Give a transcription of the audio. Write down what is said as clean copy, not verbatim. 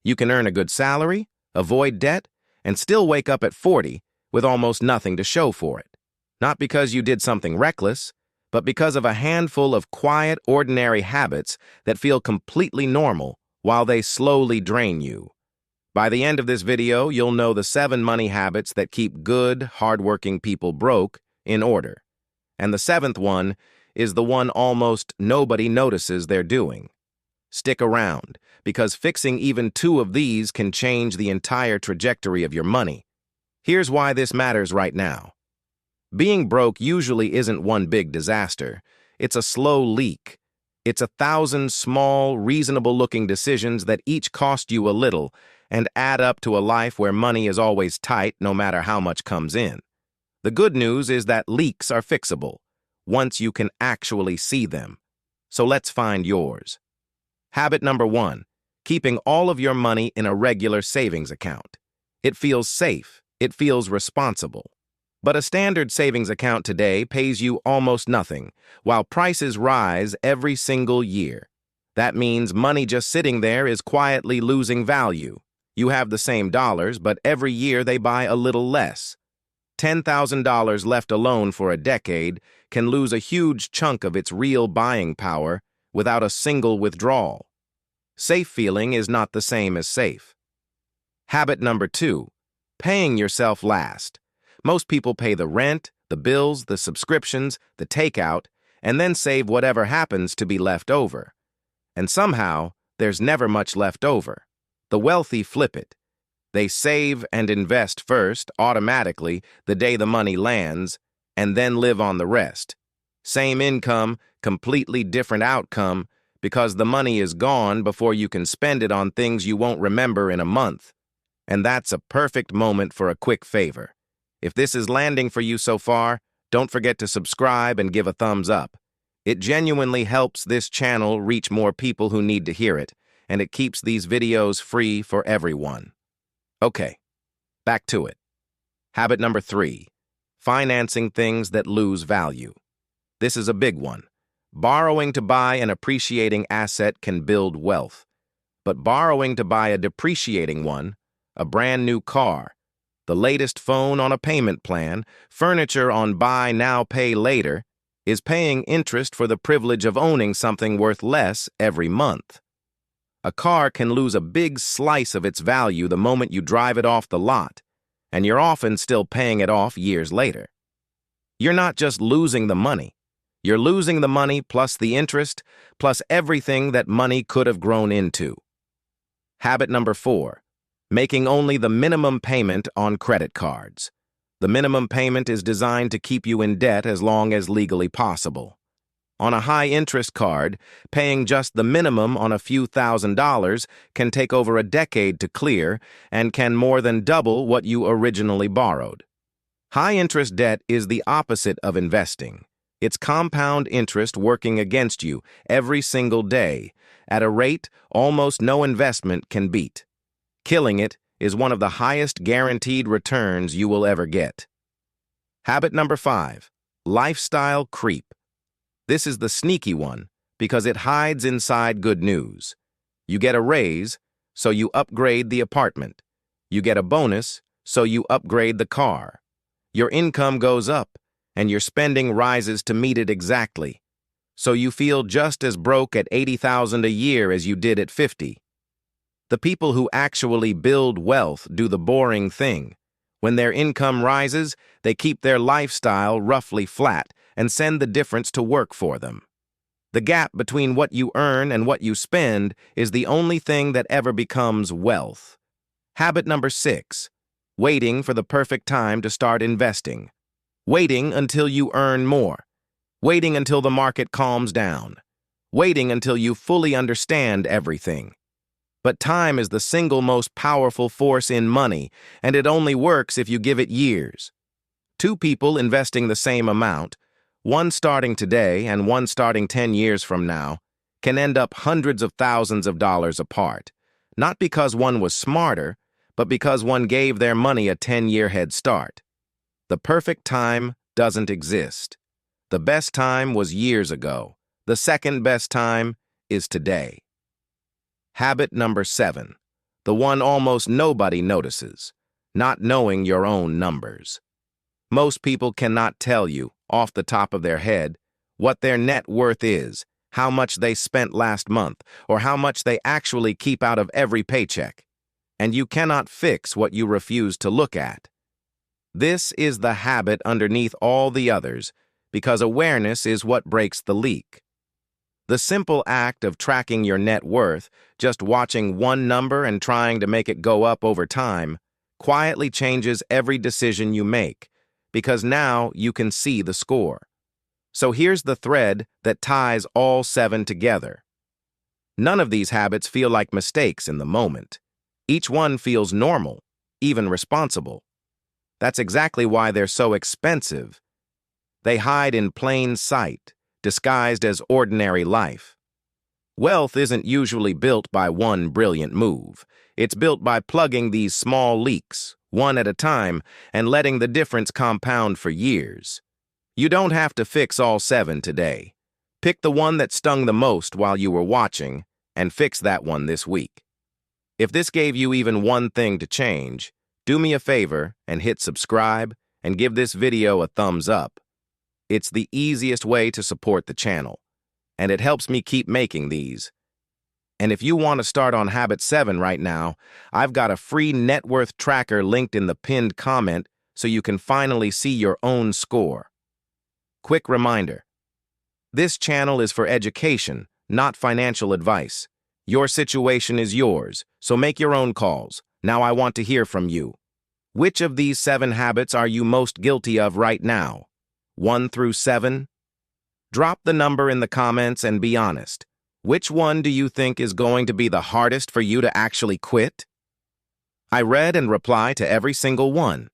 You can earn a good salary, avoid debt, and still wake up at 40 with almost nothing to show for it. Not because you did something reckless, but because of a handful of quiet, ordinary habits that feel completely normal while they slowly drain you. By the end of this video, you'll know the 7 money habits that keep good, hardworking people broke in order. And the 7th one is the one almost nobody notices they're doing. Stick around, because fixing even 2 of these can change the entire trajectory of your money. Here's why this matters right now. Being broke usually isn't one big disaster. It's a slow leak. It's 1,000 small, reasonable-looking decisions that each cost you a little and add up to a life where money is always tight no matter how much comes in. The good news is that leaks are fixable, once you can actually see them. So let's find yours. Habit number 1, keeping all of your money in a regular savings account. It feels safe. It feels responsible. But a standard savings account today pays you almost nothing, while prices rise every single year. That means money just sitting there is quietly losing value. You have the same dollars, but every year they buy a little less. $10,000 left alone for a decade can lose a huge chunk of its real buying power without a single withdrawal. Safe feeling is not the same as safe. Habit number 2, paying yourself last. Most people pay the rent, the bills, the subscriptions, the takeout, and then save whatever happens to be left over. And somehow, there's never much left over. The wealthy flip it. They save and invest first, automatically, the day the money lands, and then live on the rest. Same income, completely different outcome, because the money is gone before you can spend it on things you won't remember in a month. And that's a perfect moment for a quick favor. If this is landing for you so far, don't forget to subscribe and give a thumbs up. It genuinely helps this channel reach more people who need to hear it, and it keeps these videos free for everyone. Okay, back to it. Habit number 3, financing things that lose value. This is a big one. Borrowing to buy an appreciating asset can build wealth, but borrowing to buy a depreciating one, a brand new car, the latest phone on a payment plan, furniture on buy now pay later, is paying interest for the privilege of owning something worth less every month. A car can lose a big slice of its value the moment you drive it off the lot, and you're often still paying it off years later. You're not just losing the money. You're losing the money plus the interest, plus everything that money could have grown into. Habit number 4, making only the minimum payment on credit cards. The minimum payment is designed to keep you in debt as long as legally possible. On a high-interest card, paying just the minimum on a few $1,000s can take over a decade to clear and can more than double what you originally borrowed. High-interest debt is the opposite of investing. It's compound interest working against you every single day at a rate almost no investment can beat. Killing it is one of the highest guaranteed returns you will ever get. Habit number 5, lifestyle creep. This is the sneaky one because it hides inside good news. You get a raise, so you upgrade the apartment. You get a bonus, so you upgrade the car. Your income goes up, and your spending rises to meet it exactly. So you feel just as broke at $80,000 a year as you did at 50. The people who actually build wealth do the boring thing. When their income rises, they keep their lifestyle roughly flat and send the difference to work for them. The gap between what you earn and what you spend is the only thing that ever becomes wealth. Habit number 6, waiting for the perfect time to start investing. Waiting until you earn more. Waiting until the market calms down. Waiting until you fully understand everything. But time is the single most powerful force in money, and it only works if you give it years. 2 people investing the same amount, one starting today and one starting 10 years from now, can end up hundreds of thousands of dollars apart, not because one was smarter, but because one gave their money a 10-year head start. The perfect time doesn't exist. The best time was years ago. The second best time is today. Habit number 7, the one almost nobody notices, not knowing your own numbers. Most people cannot tell you, off the top of their head, what their net worth is, how much they spent last month, or how much they actually keep out of every paycheck. And you cannot fix what you refuse to look at. This is the habit underneath all the others, because awareness is what breaks the leak. The simple act of tracking your net worth, just watching one number and trying to make it go up over time, quietly changes every decision you make, because now you can see the score. So here's the thread that ties all 7 together. None of these habits feel like mistakes in the moment. Each one feels normal, even responsible. That's exactly why they're so expensive. They hide in plain sight, disguised as ordinary life. Wealth isn't usually built by one brilliant move. It's built by plugging these small leaks, one at a time, and letting the difference compound for years. You don't have to fix all 7 today. Pick the one that stung the most while you were watching, and fix that one this week. If this gave you even one thing to change, do me a favor and hit subscribe and give this video a thumbs up. It's the easiest way to support the channel, and it helps me keep making these. And if you want to start on Habit 7 right now, I've got a free net worth tracker linked in the pinned comment so you can finally see your own score. Quick reminder, this channel is for education, not financial advice. Your situation is yours, so make your own calls. Now I want to hear from you. Which of these 7 habits are you most guilty of right now? 1 through 7? Drop the number in the comments and be honest. Which one do you think is going to be the hardest for you to actually quit? I read and reply to every single one.